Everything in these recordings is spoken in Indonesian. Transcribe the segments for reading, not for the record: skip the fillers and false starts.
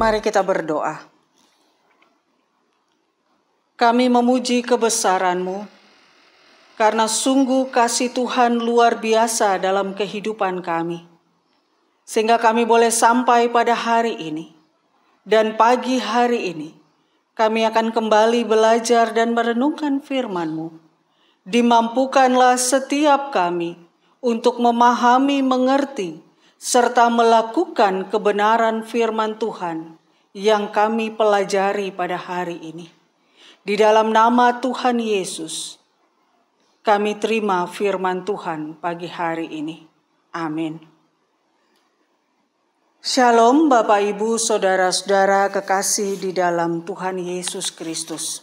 Mari kita berdoa. Kami memuji kebesaran-Mu, karena sungguh kasih Tuhan luar biasa dalam kehidupan kami. Sehingga kami boleh sampai pada hari ini. Dan pagi hari ini, kami akan kembali belajar dan merenungkan firman-Mu. Dimampukanlah setiap kami untuk memahami, mengerti, serta melakukan kebenaran firman Tuhan yang kami pelajari pada hari ini. Di dalam nama Tuhan Yesus, kami terima firman Tuhan pagi hari ini. Amin. Shalom Bapak Ibu, Saudara-saudara kekasih di dalam Tuhan Yesus Kristus.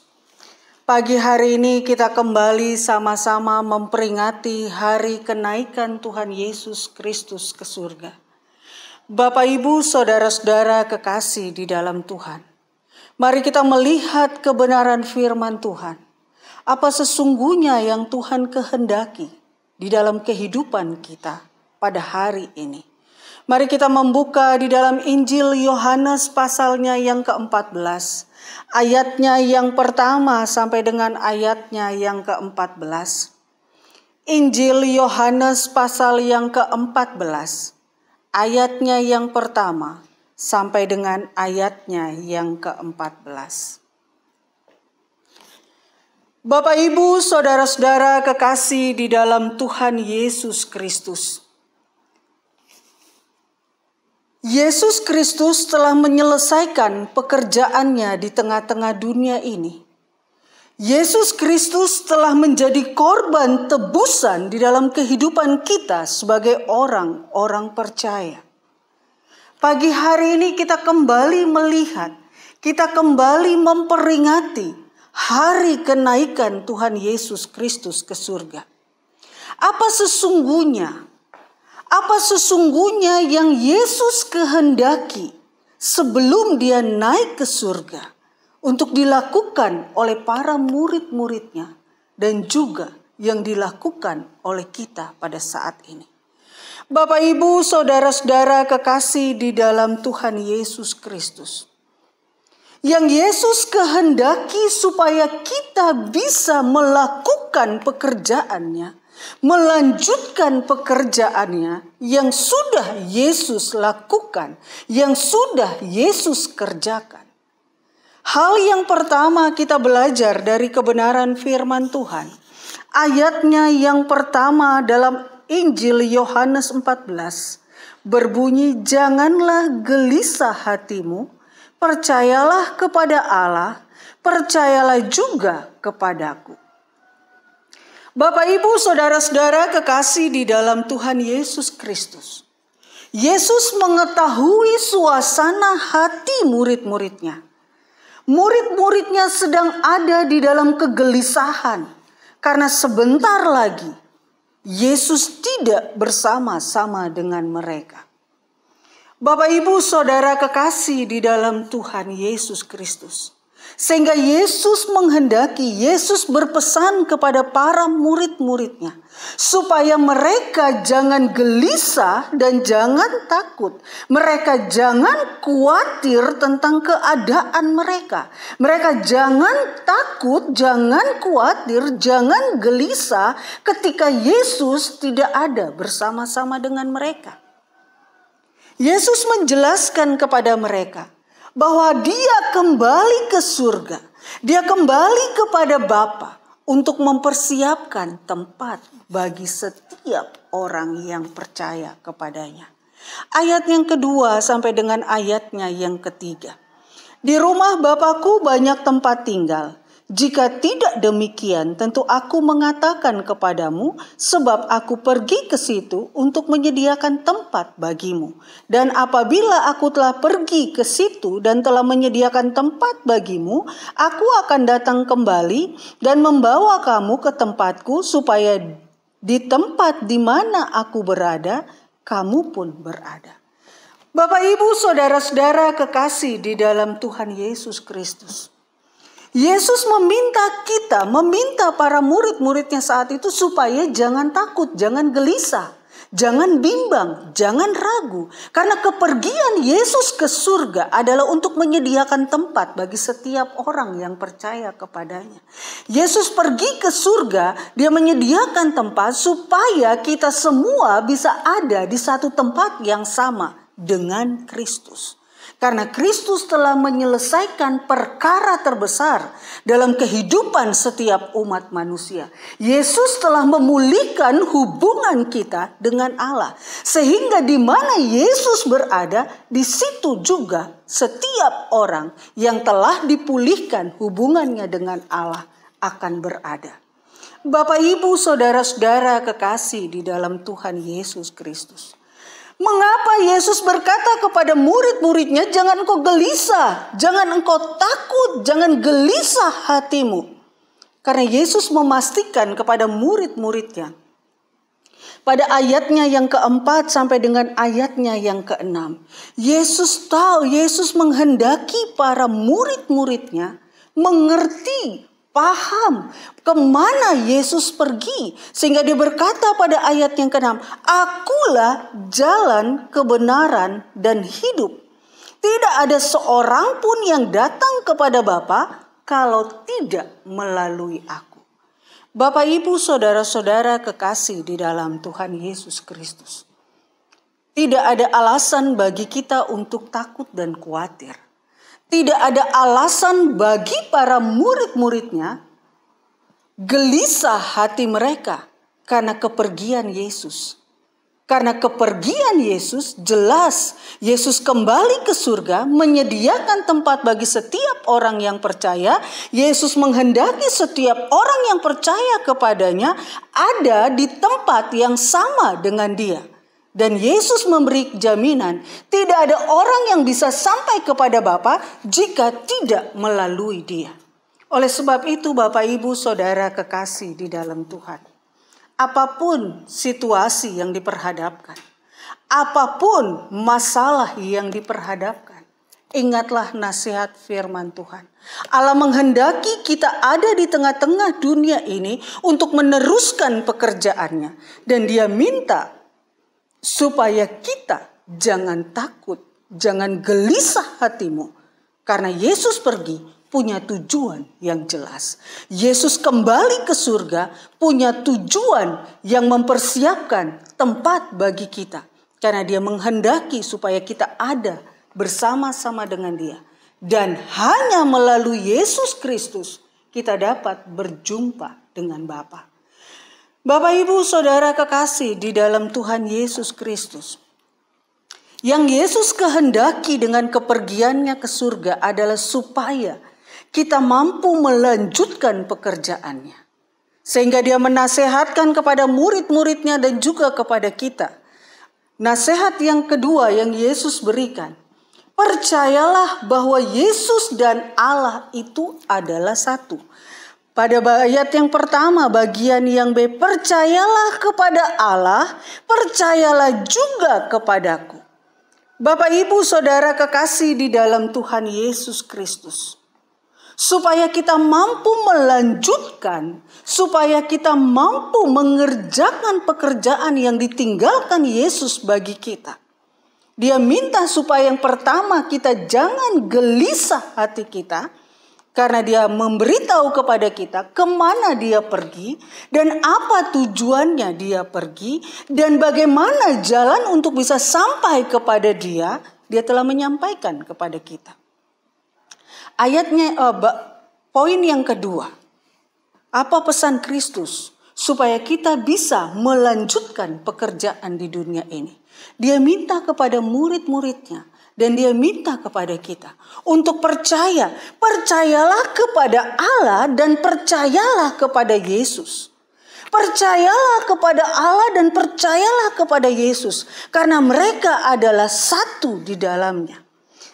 Pagi hari ini kita kembali sama-sama memperingati hari kenaikan Tuhan Yesus Kristus ke surga. Bapak Ibu, Saudara-saudara kekasih di dalam Tuhan. Mari kita melihat kebenaran firman Tuhan. Apa sesungguhnya yang Tuhan kehendaki di dalam kehidupan kita pada hari ini. Mari kita membuka di dalam Injil Yohanes pasalnya yang ke-14. Ayatnya yang pertama sampai dengan ayatnya yang ke-14. Injil Yohanes pasal yang ke-14. Ayatnya yang pertama sampai dengan ayatnya yang ke-14. Bapak Ibu, Saudara-saudara kekasih di dalam Tuhan Yesus Kristus. Yesus Kristus telah menyelesaikan pekerjaannya di tengah-tengah dunia ini. Yesus Kristus telah menjadi korban tebusan di dalam kehidupan kita sebagai orang-orang percaya. Pagi hari ini kita kembali melihat, kita kembali memperingati hari kenaikan Tuhan Yesus Kristus ke surga. Apa sesungguhnya yang Yesus kehendaki sebelum dia naik ke surga untuk dilakukan oleh para murid-muridnya dan juga yang dilakukan oleh kita pada saat ini. Bapak Ibu, Saudara-saudara kekasih di dalam Tuhan Yesus Kristus. Yang Yesus kehendaki supaya kita bisa melakukan pekerjaannya, melanjutkan pekerjaannya yang sudah Yesus lakukan, yang sudah Yesus kerjakan. Hal yang pertama kita belajar dari kebenaran firman Tuhan. Ayatnya yang pertama dalam Injil Yohanes 14 berbunyi, "Janganlah gelisah hatimu, percayalah kepada Allah, percayalah juga kepadaku." Bapak Ibu, Saudara-saudara kekasih di dalam Tuhan Yesus Kristus. Yesus mengetahui suasana hati murid-muridnya. Murid-muridnya sedang ada di dalam kegelisahan karena sebentar lagi Yesus tidak bersama-sama dengan mereka. Bapak Ibu, Saudara kekasih di dalam Tuhan Yesus Kristus. Sehingga Yesus menghendaki, Yesus berpesan kepada para murid-muridnya supaya mereka jangan gelisah dan jangan takut. Mereka jangan khawatir tentang keadaan mereka. Mereka jangan takut, jangan khawatir, jangan gelisah ketika Yesus tidak ada bersama-sama dengan mereka. Yesus menjelaskan kepada mereka bahwa dia kembali ke surga. Dia kembali kepada Bapa untuk mempersiapkan tempat bagi setiap orang yang percaya kepadanya. Ayat yang kedua sampai dengan ayatnya yang ketiga. "Di rumah Bapakku banyak tempat tinggal. Jika tidak demikian, tentu aku mengatakan kepadamu, sebab aku pergi ke situ untuk menyediakan tempat bagimu. Dan apabila aku telah pergi ke situ dan telah menyediakan tempat bagimu, aku akan datang kembali dan membawa kamu ke tempatku, supaya di tempat di mana aku berada, kamu pun berada." Bapak, Ibu, Saudara-saudara kekasih di dalam Tuhan Yesus Kristus. Yesus meminta para murid-muridnya saat itu supaya jangan takut, jangan gelisah. Jangan bimbang, jangan ragu. Karena kepergian Yesus ke surga adalah untuk menyediakan tempat bagi setiap orang yang percaya kepadanya. Yesus pergi ke surga, dia menyediakan tempat supaya kita semua bisa ada di satu tempat yang sama dengan Kristus. Karena Kristus telah menyelesaikan perkara terbesar dalam kehidupan setiap umat manusia. Yesus telah memulihkan hubungan kita dengan Allah. Sehingga di mana Yesus berada, di situ juga setiap orang yang telah dipulihkan hubungannya dengan Allah akan berada. Bapak, Ibu, saudara-saudara kekasih di dalam Tuhan Yesus Kristus. Mengapa Yesus berkata kepada murid-muridnya, jangan engkau gelisah, jangan engkau takut, jangan gelisah hatimu. Karena Yesus memastikan kepada murid-muridnya. Pada ayatnya yang keempat sampai dengan ayatnya yang keenam. Yesus tahu, Yesus menghendaki para murid-muridnya mengerti, paham kemana Yesus pergi. Sehingga dia berkata pada ayat yang ke-6, akulah jalan, kebenaran, dan hidup. Tidak ada seorang pun yang datang kepada Bapa kalau tidak melalui aku. Bapak, Ibu, saudara-saudara kekasih di dalam Tuhan Yesus Kristus. Tidak ada alasan bagi kita untuk takut dan khawatir. Tidak ada alasan bagi para murid-muridnya gelisah hati mereka karena kepergian Yesus. Karena kepergian Yesus, jelas Yesus kembali ke surga, menyediakan tempat bagi setiap orang yang percaya. Yesus menghendaki setiap orang yang percaya kepadanya ada di tempat yang sama dengan dia. Dan Yesus memberi jaminan, tidak ada orang yang bisa sampai kepada Bapa jika tidak melalui dia. Oleh sebab itu, Bapak, Ibu, saudara kekasih di dalam Tuhan, apapun situasi yang diperhadapkan, apapun masalah yang diperhadapkan, ingatlah nasihat firman Tuhan. Allah menghendaki kita ada di tengah-tengah dunia ini untuk meneruskan pekerjaannya. Dan dia minta supaya kita jangan takut, jangan gelisah hatimu. Karena Yesus pergi punya tujuan yang jelas. Yesus kembali ke surga punya tujuan yang mempersiapkan tempat bagi kita. Karena dia menghendaki supaya kita ada bersama-sama dengan dia. Dan hanya melalui Yesus Kristus kita dapat berjumpa dengan Bapa. Bapak, Ibu, saudara kekasih di dalam Tuhan Yesus Kristus. Yang Yesus kehendaki dengan kepergiannya ke surga adalah supaya kita mampu melanjutkan pekerjaannya. Sehingga dia menasehatkan kepada murid-muridnya dan juga kepada kita. Nasihat yang kedua yang Yesus berikan. Percayalah bahwa Yesus dan Allah itu adalah satu. Pada ayat yang pertama, bagian yang B, percayalah kepada Allah, percayalah juga kepadaku. Bapak, Ibu, saudara kekasih di dalam Tuhan Yesus Kristus. Supaya kita mampu melanjutkan, supaya kita mampu mengerjakan pekerjaan yang ditinggalkan Yesus bagi kita. Dia minta supaya yang pertama kita jangan gelisah hati kita. Karena dia memberitahu kepada kita kemana dia pergi dan apa tujuannya dia pergi dan bagaimana jalan untuk bisa sampai kepada dia, dia telah menyampaikan kepada kita. Ayatnya, poin yang kedua, apa pesan Kristus supaya kita bisa melanjutkan pekerjaan di dunia ini? Dia minta kepada murid-muridnya. Dan dia minta kepada kita untuk percaya. Percayalah kepada Allah dan percayalah kepada Yesus. Percayalah kepada Allah dan percayalah kepada Yesus. Karena mereka adalah satu di dalamnya.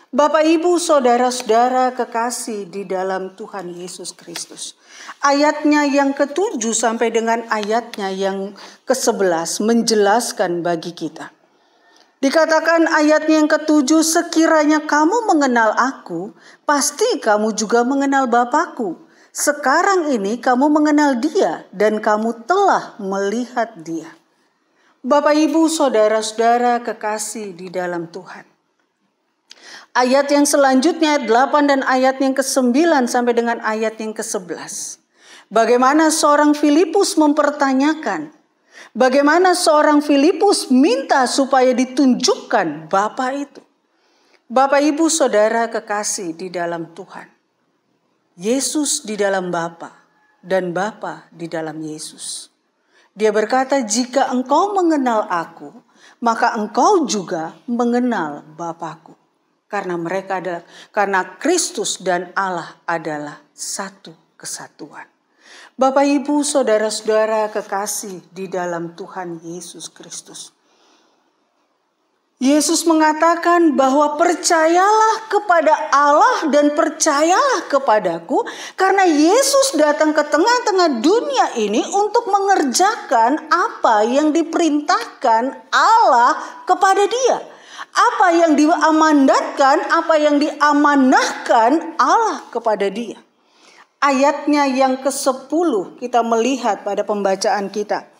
Bapak, Ibu, saudara-saudara kekasih di dalam Tuhan Yesus Kristus. Ayatnya yang ke-7 sampai dengan ayatnya yang ke-11 menjelaskan bagi kita. Dikatakan ayatnya yang ke-7, sekiranya kamu mengenal aku, pasti kamu juga mengenal Bapakku. Sekarang ini kamu mengenal dia dan kamu telah melihat dia. Bapak, Ibu, saudara-saudara kekasih di dalam Tuhan. Ayat yang selanjutnya, ayat 8 dan ayat yang ke-9 sampai dengan ayat yang ke-11. Bagaimana seorang Filipus mempertanyakan, bagaimana seorang Filipus minta supaya ditunjukkan Bapa itu. Bapak, Ibu, saudara kekasih di dalam Tuhan. Yesus di dalam Bapa dan Bapa di dalam Yesus. Dia berkata, jika engkau mengenal aku, maka engkau juga mengenal Bapa-Ku. Karena Kristus dan Allah adalah satu kesatuan. Bapak, Ibu, saudara-saudara kekasih di dalam Tuhan Yesus Kristus. Yesus mengatakan bahwa percayalah kepada Allah dan percayalah kepadaku, karena Yesus datang ke tengah-tengah dunia ini untuk mengerjakan apa yang diperintahkan Allah kepada dia. Apa yang diamandatkan, apa yang diamanahkan Allah kepada dia. Ayatnya yang ke-10 kita melihat pada pembacaan kita.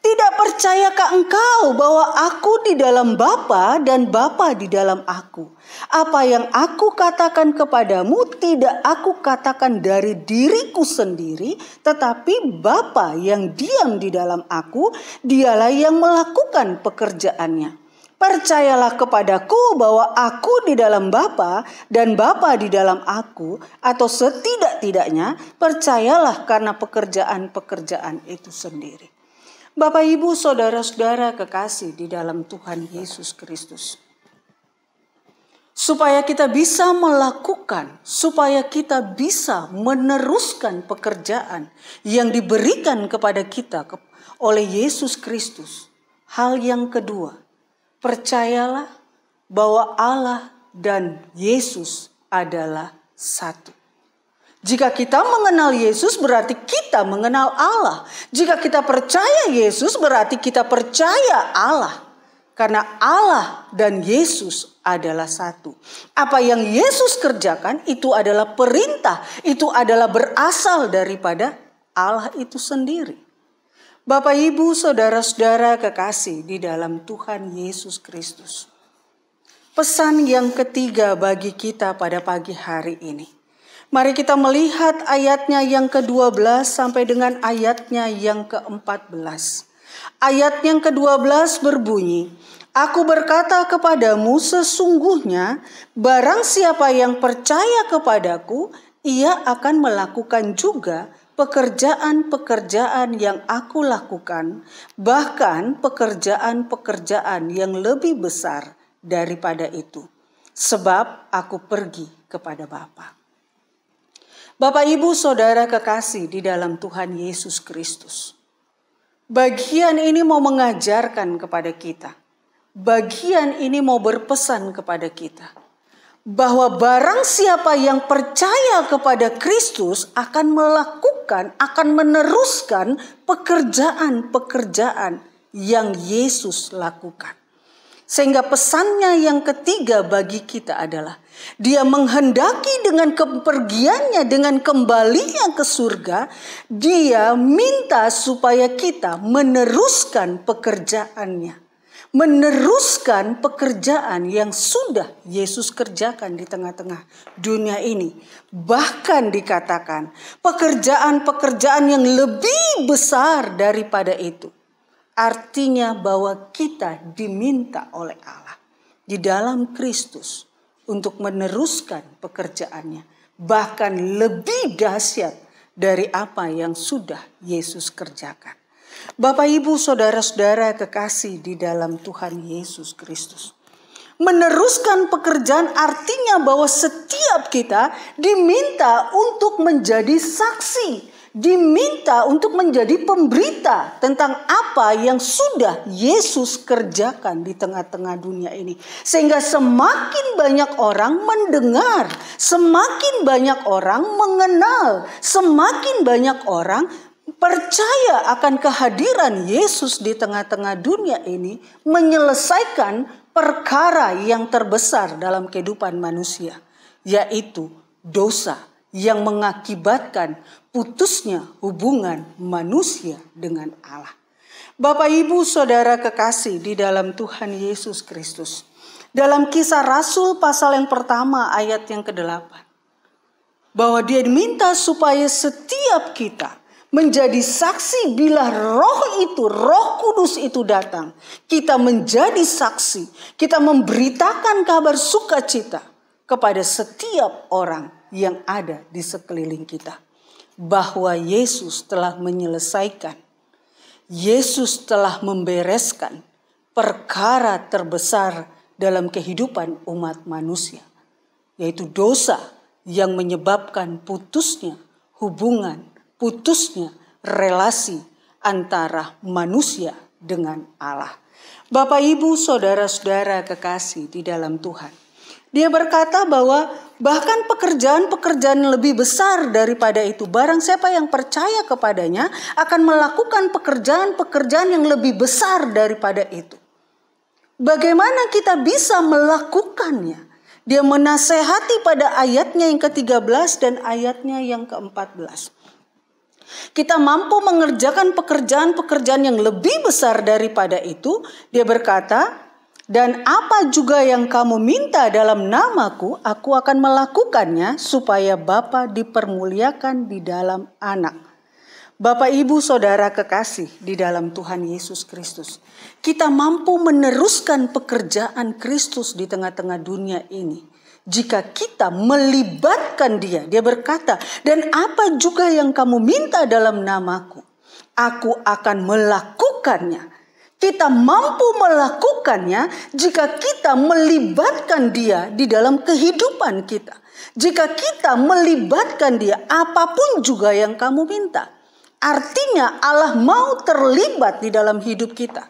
Tidak percayakah engkau bahwa aku di dalam Bapa dan Bapa di dalam aku? Apa yang aku katakan kepadamu tidak aku katakan dari diriku sendiri, tetapi Bapa yang diam di dalam aku, dialah yang melakukan pekerjaannya. Percayalah kepadaku bahwa aku di dalam Bapa dan Bapa di dalam aku, atau setidak-tidaknya percayalah karena pekerjaan-pekerjaan itu sendiri. Bapak, Ibu, saudara-saudara kekasih di dalam Tuhan Yesus Kristus. Supaya kita bisa melakukan, supaya kita bisa meneruskan pekerjaan yang diberikan kepada kita oleh Yesus Kristus. Hal yang kedua, percayalah bahwa Allah dan Yesus adalah satu. Jika kita mengenal Yesus berarti kita mengenal Allah. Jika kita percaya Yesus berarti kita percaya Allah. Karena Allah dan Yesus adalah satu. Apa yang Yesus kerjakan itu adalah perintah. Itu adalah berasal daripada Allah itu sendiri. Bapak, Ibu, saudara-saudara kekasih di dalam Tuhan Yesus Kristus. Pesan yang ketiga bagi kita pada pagi hari ini. Mari kita melihat ayatnya yang ke-12 sampai dengan ayatnya yang ke-14. Ayat yang ke-12 berbunyi, Aku berkata kepadamu sesungguhnya barang siapa yang percaya kepadaku, ia akan melakukan juga pekerjaan-pekerjaan yang aku lakukan, bahkan pekerjaan-pekerjaan yang lebih besar daripada itu. Sebab aku pergi kepada Bapa. Bapak, Ibu, saudara kekasih di dalam Tuhan Yesus Kristus. Bagian ini mau mengajarkan kepada kita. Bagian ini mau berpesan kepada kita. Bahwa barang siapa yang percaya kepada Kristus akan melakukan, akan meneruskan pekerjaan-pekerjaan yang Yesus lakukan. Sehingga pesannya yang ketiga bagi kita adalah dia menghendaki dengan kepergiannya, dengan kembalinya ke surga, dia minta supaya kita meneruskan pekerjaannya. Meneruskan pekerjaan yang sudah Yesus kerjakan di tengah-tengah dunia ini. Bahkan dikatakan pekerjaan-pekerjaan yang lebih besar daripada itu. Artinya bahwa kita diminta oleh Allah di dalam Kristus untuk meneruskan pekerjaannya. Bahkan lebih dahsyat dari apa yang sudah Yesus kerjakan. Bapak, Ibu, saudara-saudara kekasih di dalam Tuhan Yesus Kristus. Meneruskan pekerjaan artinya bahwa setiap kita diminta untuk menjadi saksi. Diminta untuk menjadi pemberita tentang apa yang sudah Yesus kerjakan di tengah-tengah dunia ini. Sehingga semakin banyak orang mendengar, semakin banyak orang mengenal, semakin banyak orang percaya akan kehadiran Yesus di tengah-tengah dunia ini, menyelesaikan perkara yang terbesar dalam kehidupan manusia, yaitu dosa yang mengakibatkan putusnya hubungan manusia dengan Allah. Bapak, Ibu, Saudara kekasih di dalam Tuhan Yesus Kristus. Dalam Kisah Rasul pasal yang pertama ayat yang ke-8. Bahwa dia diminta supaya setiap kita menjadi saksi bila Roh Kudus itu datang. Kita menjadi saksi, kita memberitakan kabar sukacita kepada setiap orang yang ada di sekeliling kita. Bahwa Yesus telah menyelesaikan, Yesus telah membereskan perkara terbesar dalam kehidupan umat manusia. Yaitu dosa yang menyebabkan putusnya hubungan, putusnya relasi antara manusia dengan Allah. Bapak, Ibu, Saudara-saudara kekasih di dalam Tuhan. Dia berkata bahwa bahkan pekerjaan-pekerjaan lebih besar daripada itu, barang siapa yang percaya kepadanya akan melakukan pekerjaan-pekerjaan yang lebih besar daripada itu. Bagaimana kita bisa melakukannya? Dia menasehati pada ayatnya yang ke-13 dan ayatnya yang ke-14. Kita mampu mengerjakan pekerjaan-pekerjaan yang lebih besar daripada itu. Dia berkata, dan apa juga yang kamu minta dalam namaku, aku akan melakukannya supaya Bapa dipermuliakan di dalam Anak. Bapak, Ibu, Saudara kekasih di dalam Tuhan Yesus Kristus. Kita mampu meneruskan pekerjaan Kristus di tengah-tengah dunia ini jika kita melibatkan Dia. Dia berkata, dan apa juga yang kamu minta dalam namaku, aku akan melakukannya. Kita mampu melakukannya jika kita melibatkan Dia di dalam kehidupan kita. Jika kita melibatkan Dia, apapun juga yang kamu minta. Artinya Allah mau terlibat di dalam hidup kita.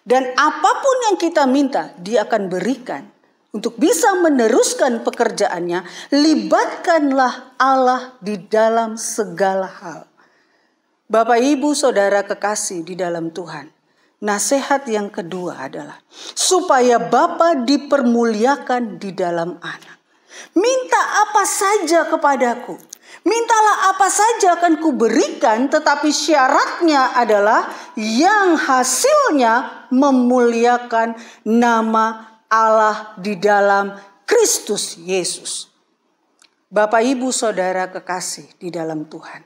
Dan apapun yang kita minta, Dia akan berikan. Untuk bisa meneruskan pekerjaannya, libatkanlah Allah di dalam segala hal. Bapak, Ibu, Saudara kekasih di dalam Tuhan. Nasihat yang kedua adalah supaya Bapa dipermuliakan di dalam Anak. Minta apa saja kepadaku. Mintalah apa saja akan kuberikan, tetapi syaratnya adalah yang hasilnya memuliakan nama Allah di dalam Kristus Yesus. Bapak, Ibu, Saudara kekasih di dalam Tuhan.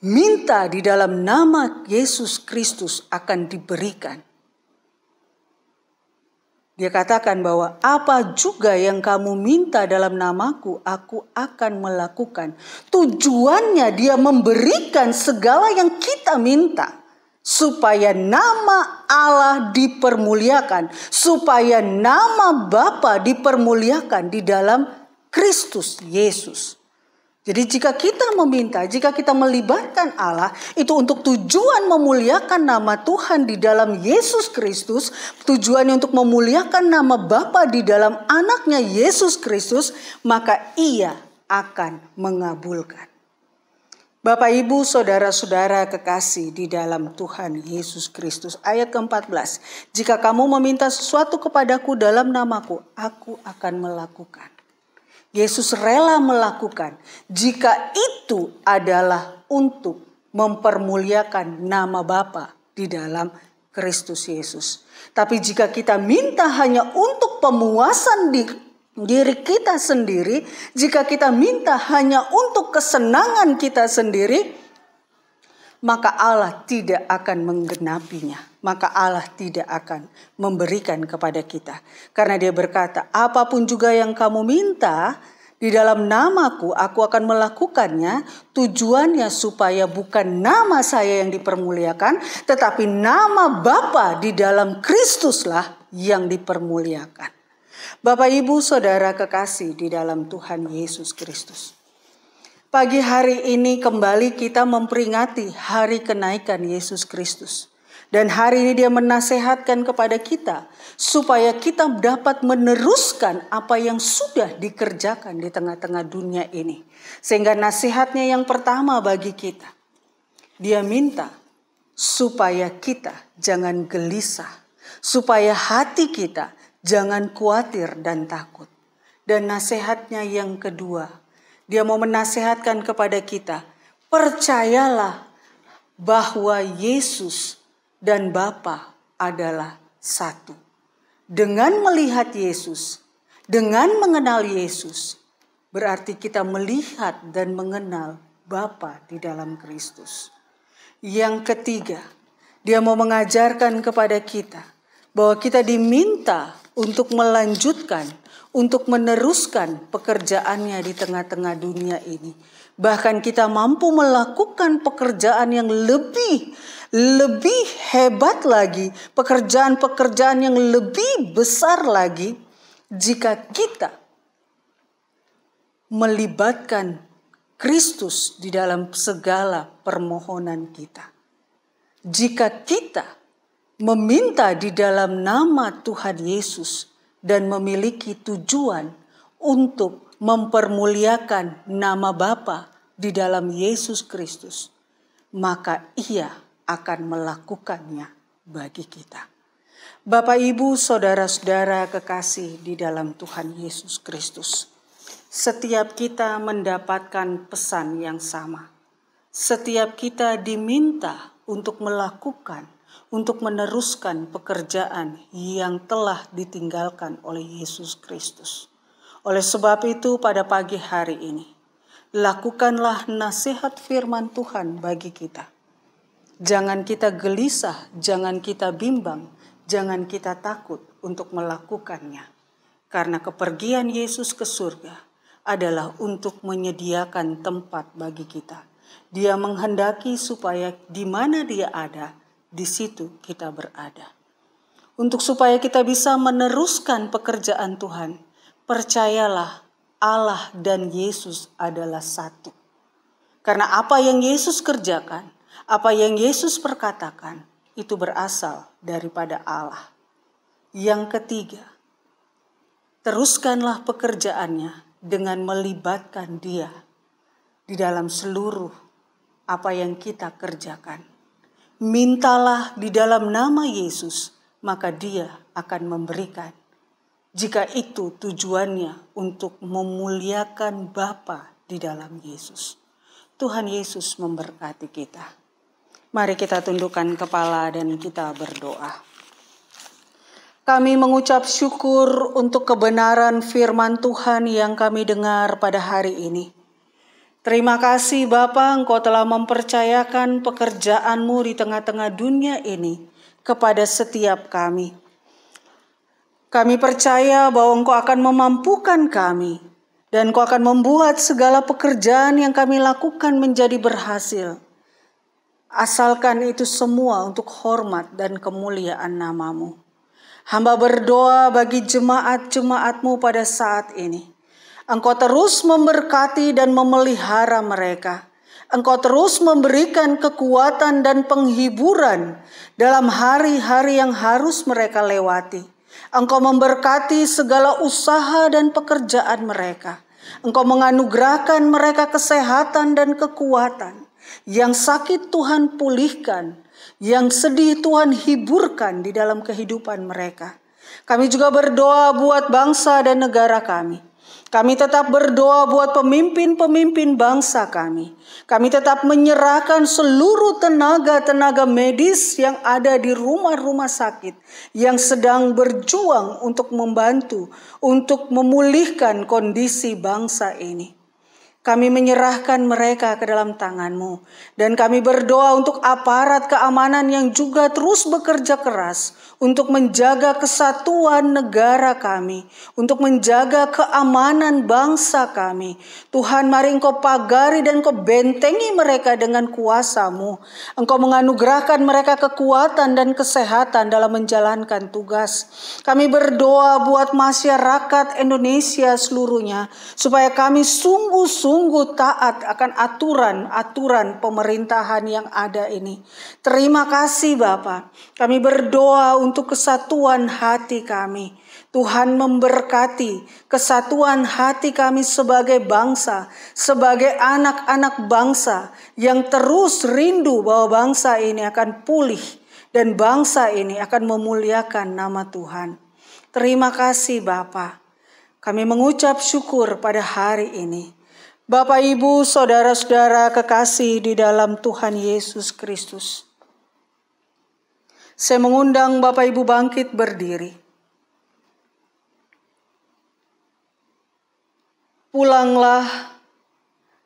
Minta di dalam nama Yesus Kristus akan diberikan. Dia katakan bahwa apa juga yang kamu minta dalam namaku, aku akan melakukan. Tujuannya Dia memberikan segala yang kita minta. Supaya nama Allah dipermuliakan. Supaya nama Bapa dipermuliakan di dalam Kristus Yesus. Jadi jika kita meminta, jika kita melibatkan Allah, itu untuk tujuan memuliakan nama Tuhan di dalam Yesus Kristus, tujuannya untuk memuliakan nama Bapa di dalam Anaknya Yesus Kristus, maka Ia akan mengabulkan. Bapak, Ibu, Saudara-saudara kekasih di dalam Tuhan Yesus Kristus. Ayat ke-14. Jika kamu meminta sesuatu kepadaku dalam namaku, aku akan melakukan. Yesus rela melakukan jika itu adalah untuk mempermuliakan nama Bapa di dalam Kristus Yesus. Tapi jika kita minta hanya untuk pemuasan diri kita sendiri, jika kita minta hanya untuk kesenangan kita sendiri, maka Allah tidak akan menggenapinya. Maka Allah tidak akan memberikan kepada kita. Karena Dia berkata, apapun juga yang kamu minta di dalam namaku, aku akan melakukannya. Tujuannya supaya bukan nama saya yang dipermuliakan, tetapi nama Bapa di dalam Kristuslah yang dipermuliakan. Bapak, Ibu, Saudara kekasih di dalam Tuhan Yesus Kristus. Pagi hari ini kembali kita memperingati hari kenaikan Yesus Kristus. Dan hari ini Dia menasehatkan kepada kita supaya kita dapat meneruskan apa yang sudah dikerjakan di tengah-tengah dunia ini. Sehingga nasihatnya yang pertama bagi kita, Dia minta supaya kita jangan gelisah, supaya hati kita jangan khawatir dan takut. Dan nasihatnya yang kedua, Dia mau menasehatkan kepada kita, percayalah bahwa Yesus dan Bapa adalah satu. Dengan melihat Yesus, dengan mengenal Yesus, berarti kita melihat dan mengenal Bapa di dalam Kristus. Yang ketiga, dia mau mengajarkan kepada kita bahwa kita diminta untuk melanjutkan, untuk meneruskan pekerjaannya di tengah-tengah dunia ini. Bahkan kita mampu melakukan pekerjaan yang lebih hebat lagi, pekerjaan-pekerjaan yang lebih besar lagi jika kita melibatkan Kristus di dalam segala permohonan kita. Jika kita meminta di dalam nama Tuhan Yesus dan memiliki tujuan untuk mempermuliakan nama Bapa di dalam Yesus Kristus, maka Ia akan melakukannya bagi kita. Bapak, Ibu, saudara-saudara kekasih di dalam Tuhan Yesus Kristus, setiap kita mendapatkan pesan yang sama. Setiap kita diminta untuk melakukan, untuk meneruskan pekerjaan yang telah ditinggalkan oleh Yesus Kristus. Oleh sebab itu pada pagi hari ini, lakukanlah nasihat firman Tuhan bagi kita. Jangan kita gelisah, jangan kita bimbang, jangan kita takut untuk melakukannya. Karena kepergian Yesus ke surga adalah untuk menyediakan tempat bagi kita. Dia menghendaki supaya di mana Dia ada, di situ kita berada. Untuk supaya kita bisa meneruskan pekerjaan Tuhan, percayalah Allah dan Yesus adalah satu. Karena apa yang Yesus kerjakan, apa yang Yesus perkatakan, itu berasal daripada Allah. Yang ketiga, teruskanlah pekerjaannya dengan melibatkan Dia di dalam seluruh apa yang kita kerjakan. Mintalah di dalam nama Yesus, maka Dia akan memberikan. Jika itu tujuannya untuk memuliakan Bapa di dalam Yesus. Tuhan Yesus memberkati kita. Mari kita tundukkan kepala dan kita berdoa. Kami mengucap syukur untuk kebenaran firman Tuhan yang kami dengar pada hari ini. Terima kasih Bapa, Engkau telah mempercayakan pekerjaan-Mu di tengah-tengah dunia ini kepada setiap kami. Kami percaya bahwa Engkau akan memampukan kami dan Engkau akan membuat segala pekerjaan yang kami lakukan menjadi berhasil. Asalkan itu semua untuk hormat dan kemuliaan nama-Mu. Hamba berdoa bagi jemaat-jemaat-Mu pada saat ini. Engkau terus memberkati dan memelihara mereka. Engkau terus memberikan kekuatan dan penghiburan dalam hari-hari yang harus mereka lewati. Engkau memberkati segala usaha dan pekerjaan mereka. Engkau menganugerahkan mereka kesehatan dan kekuatan. Yang sakit Tuhan pulihkan, yang sedih Tuhan hiburkan di dalam kehidupan mereka. Kami juga berdoa buat bangsa dan negara kami. Kami tetap berdoa buat pemimpin-pemimpin bangsa kami. Kami tetap menyerahkan seluruh tenaga-tenaga medis yang ada di rumah-rumah sakit yang sedang berjuang untuk membantu, untuk memulihkan kondisi bangsa ini. Kami menyerahkan mereka ke dalam tangan-Mu. Dan kami berdoa untuk aparat keamanan yang juga terus bekerja keras untuk menjaga kesatuan negara kami, untuk menjaga keamanan bangsa kami. Tuhan, mari Engkau pagari dan Engkau bentengi mereka dengan kuasa-Mu. Engkau menganugerahkan mereka kekuatan dan kesehatan dalam menjalankan tugas. Kami berdoa buat masyarakat Indonesia seluruhnya, supaya kami sungguh taat akan aturan pemerintahan yang ada ini. Terima kasih Bapa. Kami berdoa untuk kesatuan hati kami. Tuhan memberkati kesatuan hati kami sebagai bangsa, sebagai anak-anak bangsa yang terus rindu bahwa bangsa ini akan pulih dan bangsa ini akan memuliakan nama Tuhan. Terima kasih Bapa. Kami mengucap syukur pada hari ini. Bapak, Ibu, saudara-saudara kekasih di dalam Tuhan Yesus Kristus. Saya mengundang Bapak Ibu bangkit berdiri. Pulanglah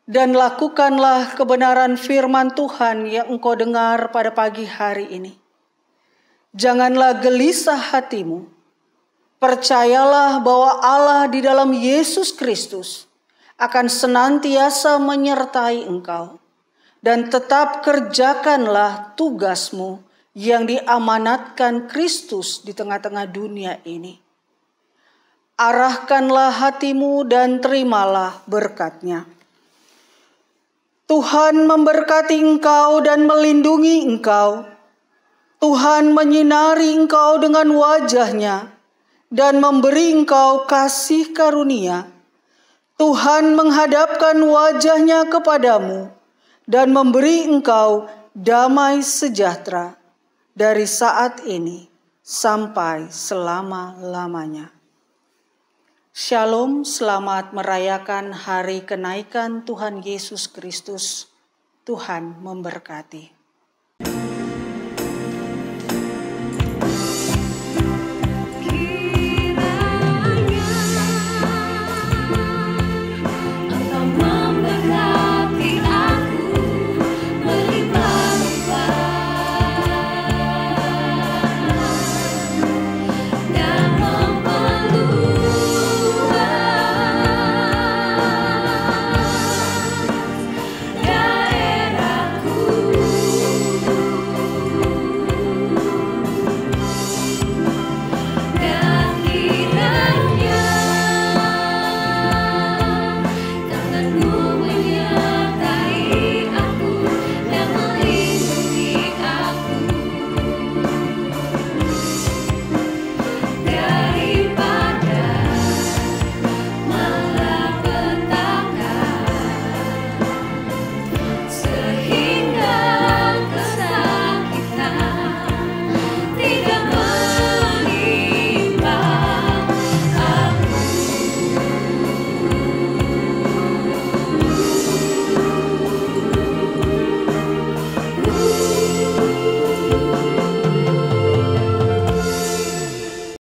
dan lakukanlah kebenaran firman Tuhan yang engkau dengar pada pagi hari ini. Janganlah gelisah hatimu. Percayalah bahwa Allah di dalam Yesus Kristus akan senantiasa menyertai engkau. Dan tetap kerjakanlah tugasmu yang diamanatkan Kristus di tengah-tengah dunia ini. Arahkanlah hatimu dan terimalah berkat-Nya. Tuhan memberkati engkau dan melindungi engkau. Tuhan menyinari engkau dengan wajah-Nya dan memberi engkau kasih karunia. Tuhan menghadapkan wajah-Nya kepadamu dan memberi engkau damai sejahtera dari saat ini sampai selama-lamanya. Shalom, selamat merayakan hari kenaikan Tuhan Yesus Kristus. Tuhan memberkati.